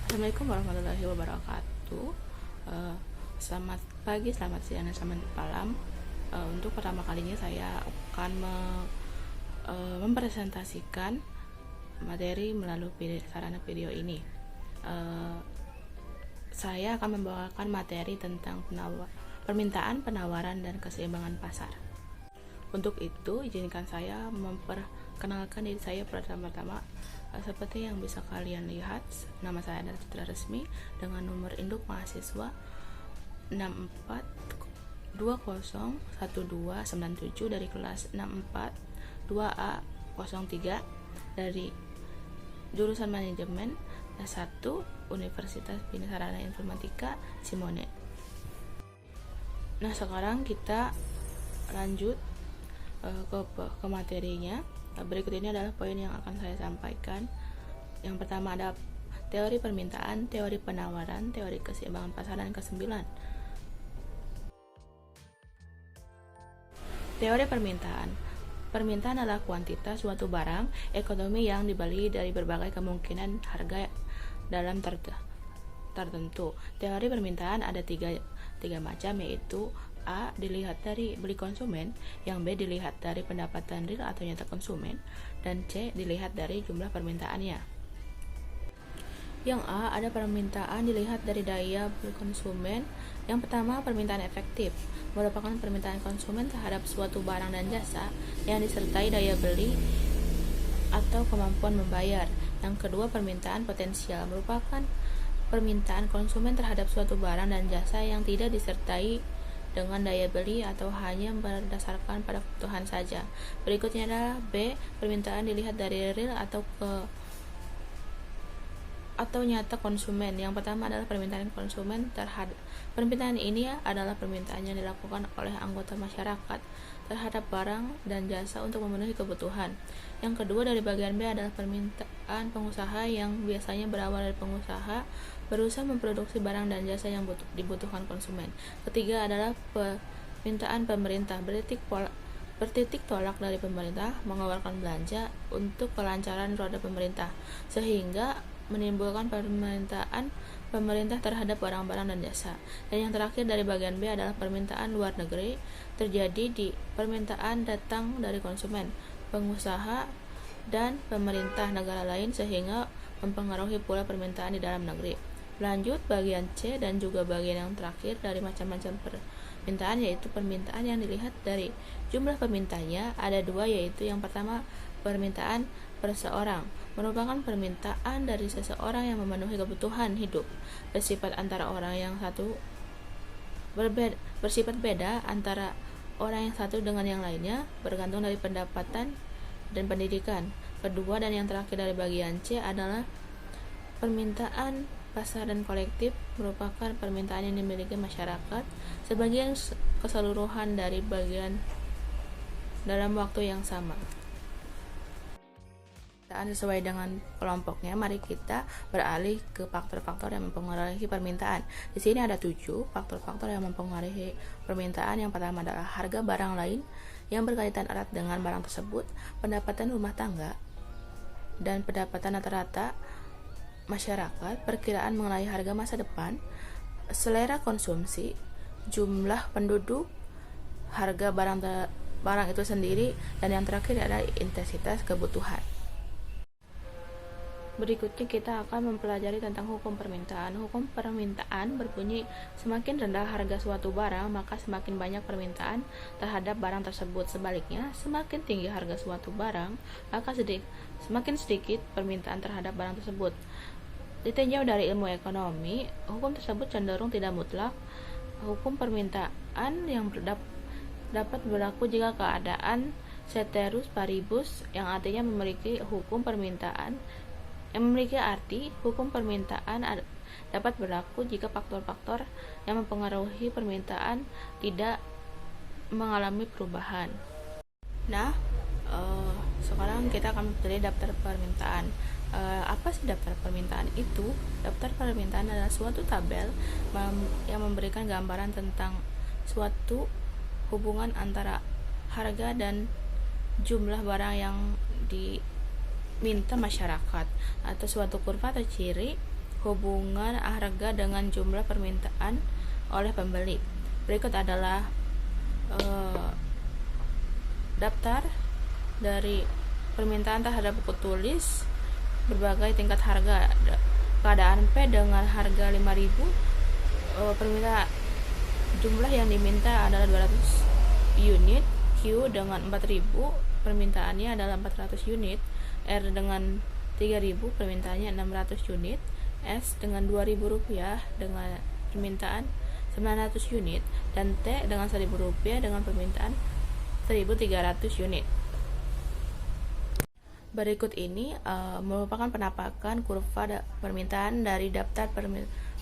Assalamualaikum warahmatullahi wabarakatuh. Selamat pagi, selamat siang, dan selamat malam. Untuk pertama kalinya saya akan mempresentasikan materi melalui sarana video ini. Saya akan membawakan materi tentang permintaan, penawaran, dan keseimbangan pasar. Untuk itu, izinkan saya memperkenalkan diri saya pertama-tama. Seperti yang bisa kalian lihat, nama saya adalah Citra Resmi dengan nomor induk mahasiswa 64201297 dari kelas 64 2A03 dari jurusan manajemen S1 Universitas Bina Sarana Informatika Simone. Nah, sekarang kita lanjut ke materinya. Berikut ini adalah poin yang akan saya sampaikan. Yang pertama ada teori permintaan, teori penawaran, teori keseimbangan pasar, dan ke-9 teori permintaan. Permintaan adalah kuantitas suatu barang ekonomi yang dibeli dari berbagai kemungkinan harga dalam tertentu. Teori permintaan ada tiga macam, yaitu A. Dilihat dari beli konsumen, yang B. Dilihat dari pendapatan real atau nyata konsumen, dan C. Dilihat dari jumlah permintaannya. Yang A. Ada permintaan dilihat dari daya beli konsumen. Yang pertama, permintaan efektif merupakan permintaan konsumen terhadap suatu barang dan jasa yang disertai daya beli atau kemampuan membayar. Yang kedua, permintaan potensial merupakan permintaan konsumen terhadap suatu barang dan jasa yang tidak disertai dengan daya beli atau hanya berdasarkan pada kebutuhan saja. Berikutnya adalah B. Permintaan dilihat dari real atau nyata konsumen. Yang pertama adalah permintaan konsumen terhadap permintaan ini adalah permintaan yang dilakukan oleh anggota masyarakat terhadap barang dan jasa untuk memenuhi kebutuhan. Yang kedua dari bagian B adalah permintaan pengusaha yang biasanya berawal dari pengusaha berusaha memproduksi barang dan jasa yang dibutuhkan konsumen. Ketiga adalah permintaan pemerintah bertitik tolak dari pemerintah mengeluarkan belanja untuk kelancaran roda pemerintah, sehingga menimbulkan permintaan pemerintah terhadap barang-barang dan jasa. Dan yang terakhir dari bagian B adalah permintaan luar negeri, terjadi di permintaan datang dari konsumen, pengusaha, dan pemerintah negara lain sehingga mempengaruhi pula permintaan di dalam negeri. Lanjut bagian C dan juga bagian yang terakhir dari macam-macam permintaan, yaitu permintaan yang dilihat dari jumlah pemintanya. Ada dua, yaitu yang pertama permintaan perseorang merupakan permintaan dari seseorang yang memenuhi kebutuhan hidup bersifat beda antara orang yang satu dengan yang lainnya bergantung dari pendapatan dan pendidikan. Kedua dan yang terakhir dari bagian C adalah permintaan pasar dan kolektif merupakan permintaan yang dimiliki masyarakat sebagian keseluruhan dari bagian dalam waktu yang sama. Sesuai dengan kelompoknya, mari kita beralih ke faktor-faktor yang mempengaruhi permintaan. Di sini ada 7 faktor-faktor yang mempengaruhi permintaan. Yang pertama adalah harga barang lain yang berkaitan erat dengan barang tersebut, pendapatan rumah tangga dan pendapatan rata-rata masyarakat, perkiraan mengenai harga masa depan, selera konsumsi, jumlah penduduk, harga barang itu sendiri, dan yang terakhir adalah intensitas kebutuhan. Berikutnya kita akan mempelajari tentang hukum permintaan. Hukum permintaan berbunyi, semakin rendah harga suatu barang, maka semakin banyak permintaan terhadap barang tersebut. Sebaliknya, semakin tinggi harga suatu barang, maka semakin sedikit permintaan terhadap barang tersebut. Ditinjau dari ilmu ekonomi, hukum tersebut cenderung tidak mutlak. Hukum permintaan yang dapat berlaku jika keadaan ceteris paribus, yang artinya memiliki arti hukum permintaan dapat berlaku jika faktor-faktor yang mempengaruhi permintaan tidak mengalami perubahan. Nah, sekarang kita akan mempelajari daftar permintaan. Apa sih daftar permintaan itu? Daftar permintaan adalah suatu tabel yang memberikan gambaran tentang suatu hubungan antara harga dan jumlah barang yang diminta masyarakat, atau suatu kurva atau ciri hubungan harga dengan jumlah permintaan oleh pembeli. Berikut adalah daftar dari permintaan terhadap buku tulis berbagai tingkat harga. Keadaan P dengan harga 5.000, permintaan jumlah yang diminta adalah 200 unit. Q dengan 4.000, permintaannya adalah 400 unit. R dengan 3.000, permintaannya 600 unit. S dengan 2.000 rupiah dengan permintaan 900 unit, dan T dengan 1.000 rupiah dengan permintaan 1.300 unit. Berikut ini merupakan penampakan kurva permintaan dari daftar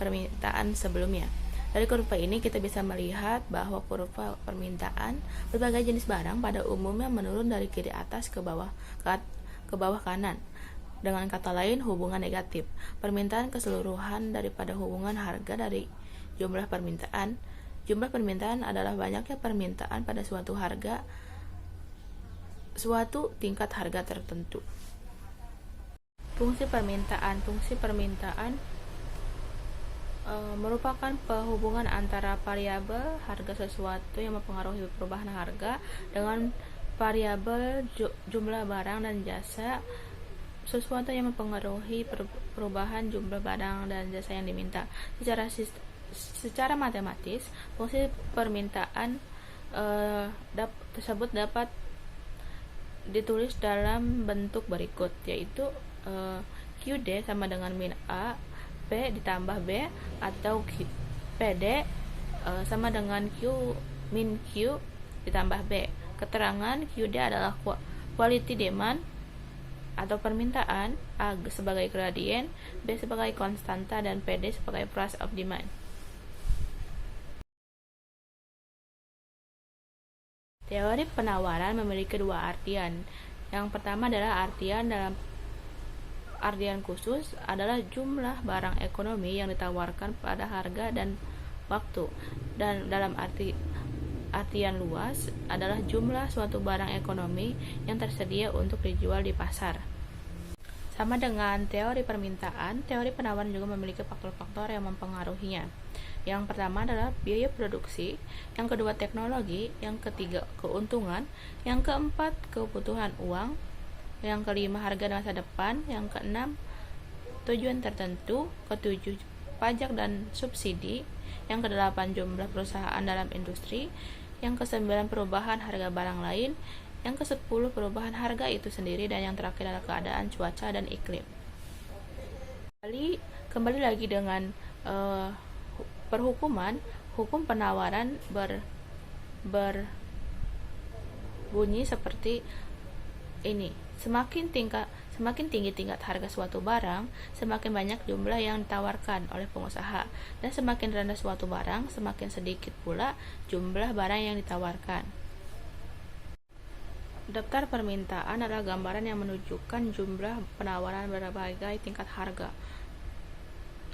permintaan sebelumnya. Dari kurva ini kita bisa melihat bahwa kurva permintaan berbagai jenis barang pada umumnya menurun dari kiri atas ke bawah kanan. Dengan kata lain, hubungan negatif. Permintaan keseluruhan daripada hubungan harga dari jumlah permintaan. Jumlah permintaan adalah banyaknya permintaan pada suatu tingkat harga tertentu. Fungsi permintaan merupakan penghubungan antara variabel harga sesuatu yang mempengaruhi perubahan harga dengan variabel jumlah barang dan jasa sesuatu yang mempengaruhi perubahan jumlah barang dan jasa yang diminta. Secara matematis, fungsi permintaan tersebut dapat ditulis dalam bentuk berikut, yaitu QD sama dengan min A P ditambah B, atau PD sama dengan Q min Q ditambah B. Keterangan QD adalah quality demand atau permintaan, A sebagai gradien, B sebagai konstanta, dan PD sebagai price of demand. Teori penawaran memiliki dua artian. Yang pertama adalah dalam artian khusus adalah jumlah barang ekonomi yang ditawarkan pada harga dan waktu, dan dalam artian luas adalah jumlah suatu barang ekonomi yang tersedia untuk dijual di pasar. Sama dengan teori permintaan, teori penawaran juga memiliki faktor-faktor yang mempengaruhinya. Yang pertama adalah biaya produksi, yang kedua teknologi, yang ketiga keuntungan, yang keempat kebutuhan uang, yang kelima harga masa depan, yang keenam tujuan tertentu, ketujuh pajak dan subsidi, yang kedelapan jumlah perusahaan dalam industri, yang kesembilan perubahan harga barang lain, yang kesepuluh perubahan harga itu sendiri, dan yang terakhir adalah keadaan cuaca dan iklim. Kembali lagi dengan perhukuman. Hukum penawaran berbunyi seperti ini: semakin tinggi tingkat harga suatu barang, semakin banyak jumlah yang ditawarkan oleh pengusaha, dan semakin rendah suatu barang, semakin sedikit pula jumlah barang yang ditawarkan. Daftar permintaan adalah gambaran yang menunjukkan jumlah penawaran berbagai tingkat harga.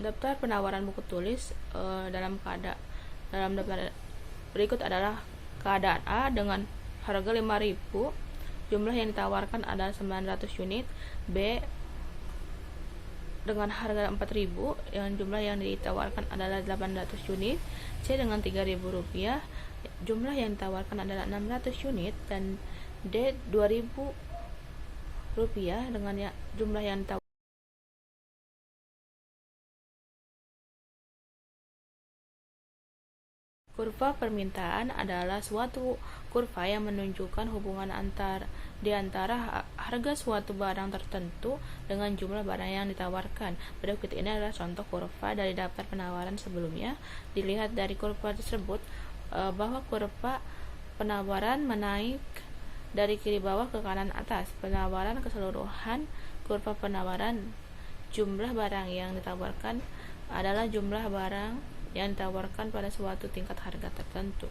Daftar penawaran buku tulis dalam daftar berikut adalah keadaan A dengan harga 5.000, jumlah yang ditawarkan adalah 900 unit. B dengan harga 4.000, yang jumlah yang ditawarkan adalah 800 unit. C dengan 3.000 rupiah, jumlah yang ditawarkan adalah 600 unit. Dan D 2.000 rupiah dengan jumlah yang ditawarkan. Kurva permintaan adalah suatu kurva yang menunjukkan hubungan di antara harga suatu barang tertentu dengan jumlah barang yang ditawarkan. Berikut ini adalah contoh kurva dari daftar penawaran sebelumnya. Dilihat dari kurva tersebut bahwa kurva penawaran menaik dari kiri bawah ke kanan atas. Penawaran keseluruhan. Kurva penawaran jumlah barang yang ditawarkan adalah jumlah barang yang ditawarkan pada suatu tingkat harga tertentu.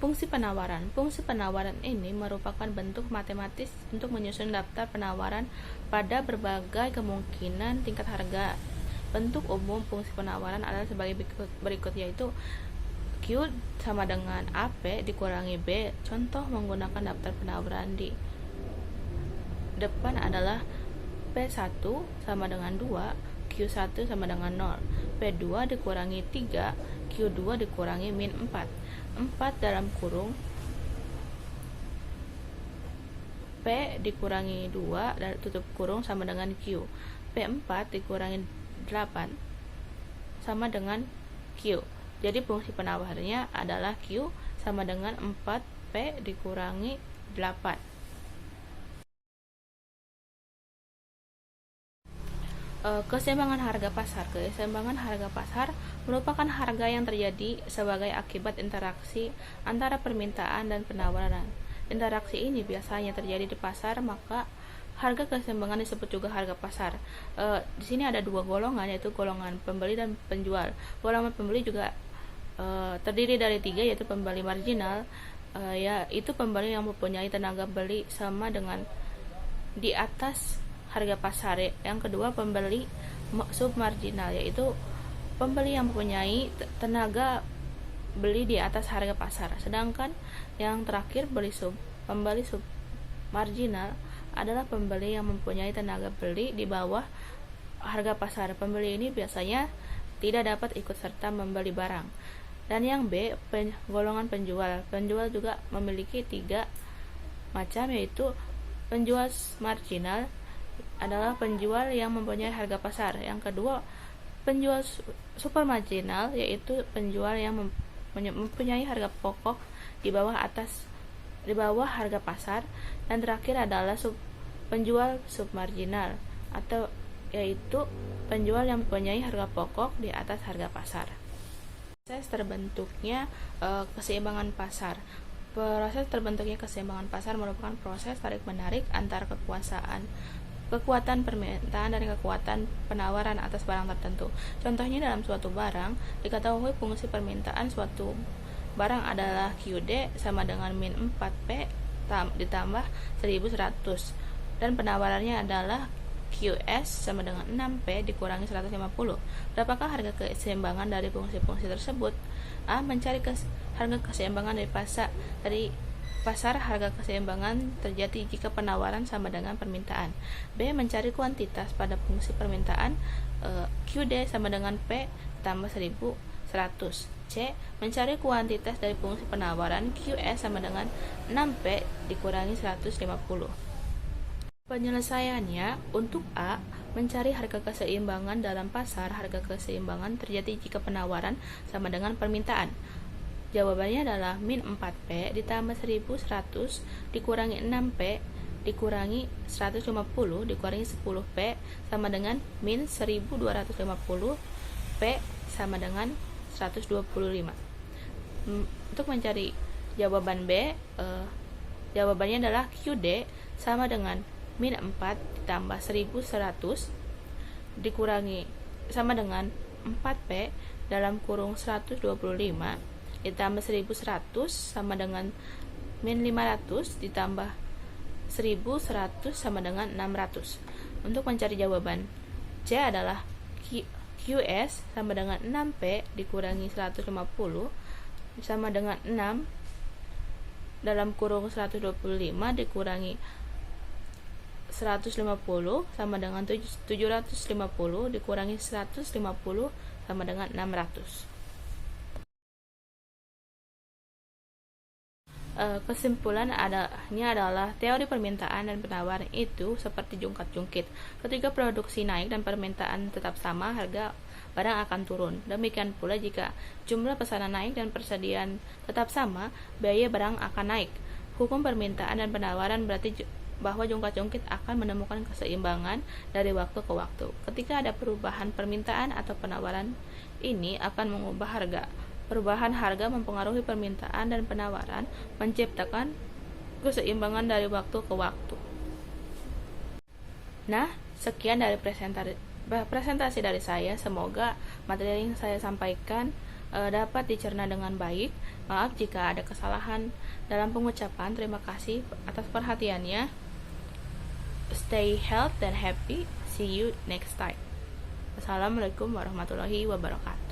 Fungsi penawaran ini merupakan bentuk matematis untuk menyusun daftar penawaran pada berbagai kemungkinan tingkat harga. Bentuk umum fungsi penawaran adalah sebagai berikut, yaitu Q sama dengan AP dikurangi B. Contoh menggunakan daftar penawaran di depan adalah P1 sama dengan 2, Q1 sama dengan 0. P2 dikurangi 3, Q2 dikurangi min 4. 4 dalam kurung P dikurangi 2 dan tutup kurung sama dengan Q. P4 dikurangi 8 sama dengan Q. Jadi fungsi penawarnya adalah Q sama dengan 4P dikurangi 8. Keseimbangan harga pasar. Keseimbangan harga pasar merupakan harga yang terjadi sebagai akibat interaksi antara permintaan dan penawaran. Interaksi ini biasanya terjadi di pasar, maka harga keseimbangan disebut juga harga pasar. Di sini ada dua golongan, yaitu golongan pembeli dan penjual. Golongan pembeli juga terdiri dari 3, yaitu pembeli marginal, yaitu pembeli yang mempunyai tenaga beli sama dengan di atas harga pasar. Yang kedua, pembeli submarginal, yaitu pembeli yang mempunyai tenaga beli di atas harga pasar. Sedangkan yang terakhir, pembeli submarginal adalah pembeli yang mempunyai tenaga beli di bawah harga pasar. Pembeli ini biasanya tidak dapat ikut serta membeli barang. Dan yang B, golongan penjual. Penjual juga memiliki 3 macam, yaitu penjual marginal adalah penjual yang mempunyai harga pasar. Yang kedua, penjual super marginal, yaitu penjual yang mempunyai harga pokok di bawah harga pasar. Dan terakhir adalah penjual submarginal, atau yaitu penjual yang mempunyai harga pokok di atas harga pasar. Proses terbentuknya keseimbangan pasar. Proses terbentuknya keseimbangan pasar merupakan proses tarik-menarik antara kekuatan permintaan dan kekuatan penawaran atas barang tertentu. Contohnya, dalam suatu barang diketahui fungsi permintaan suatu barang adalah QD sama dengan min 4P ditambah 1100, dan penawarannya adalah QS sama dengan 6P dikurangi 150. Berapakah harga keseimbangan dari fungsi-fungsi tersebut? A. Mencari harga keseimbangan dari pasar. Harga keseimbangan terjadi jika penawaran sama dengan permintaan. B. Mencari kuantitas pada fungsi permintaan, QD sama dengan P tambah 1100. C. Mencari kuantitas dari fungsi penawaran, QS sama dengan 6P dikurangi 150. Penyelesaiannya, untuk A, mencari harga keseimbangan dalam pasar. Harga keseimbangan terjadi jika penawaran sama dengan permintaan. Jawabannya adalah min 4P ditambah 1100 dikurangi 6P dikurangi 150 dikurangi 10P sama dengan min 1250 P sama dengan 125. Untuk mencari jawaban B, jawabannya adalah QD sama dengan min 4 ditambah 1100 dikurangi sama dengan 4P dalam kurung 125 ditambah 1100 sama dengan min 500 ditambah 1100 sama dengan 600. Untuk mencari jawaban C adalah QS sama dengan 6P dikurangi 150 sama dengan 6 dalam kurung 125 dikurangi 150 sama dengan 750 dikurangi 150 sama dengan 600. Kesimpulan adalah teori permintaan dan penawaran itu seperti jungkat-jungkit. Ketika produksi naik dan permintaan tetap sama, harga barang akan turun. Demikian pula jika jumlah pesanan naik dan persediaan tetap sama, biaya barang akan naik. Hukum permintaan dan penawaran berarti bahwa jungkat-jungkit akan menemukan keseimbangan dari waktu ke waktu. Ketika ada perubahan permintaan atau penawaran, ini akan mengubah harga. Perubahan harga mempengaruhi permintaan dan penawaran, menciptakan keseimbangan dari waktu ke waktu. Nah, sekian dari presentasi dari saya. Semoga materi yang saya sampaikan dapat dicerna dengan baik. Maaf jika ada kesalahan dalam pengucapan. Terima kasih atas perhatiannya. Stay healthy and happy. See you next time. Assalamualaikum warahmatullahi wabarakatuh.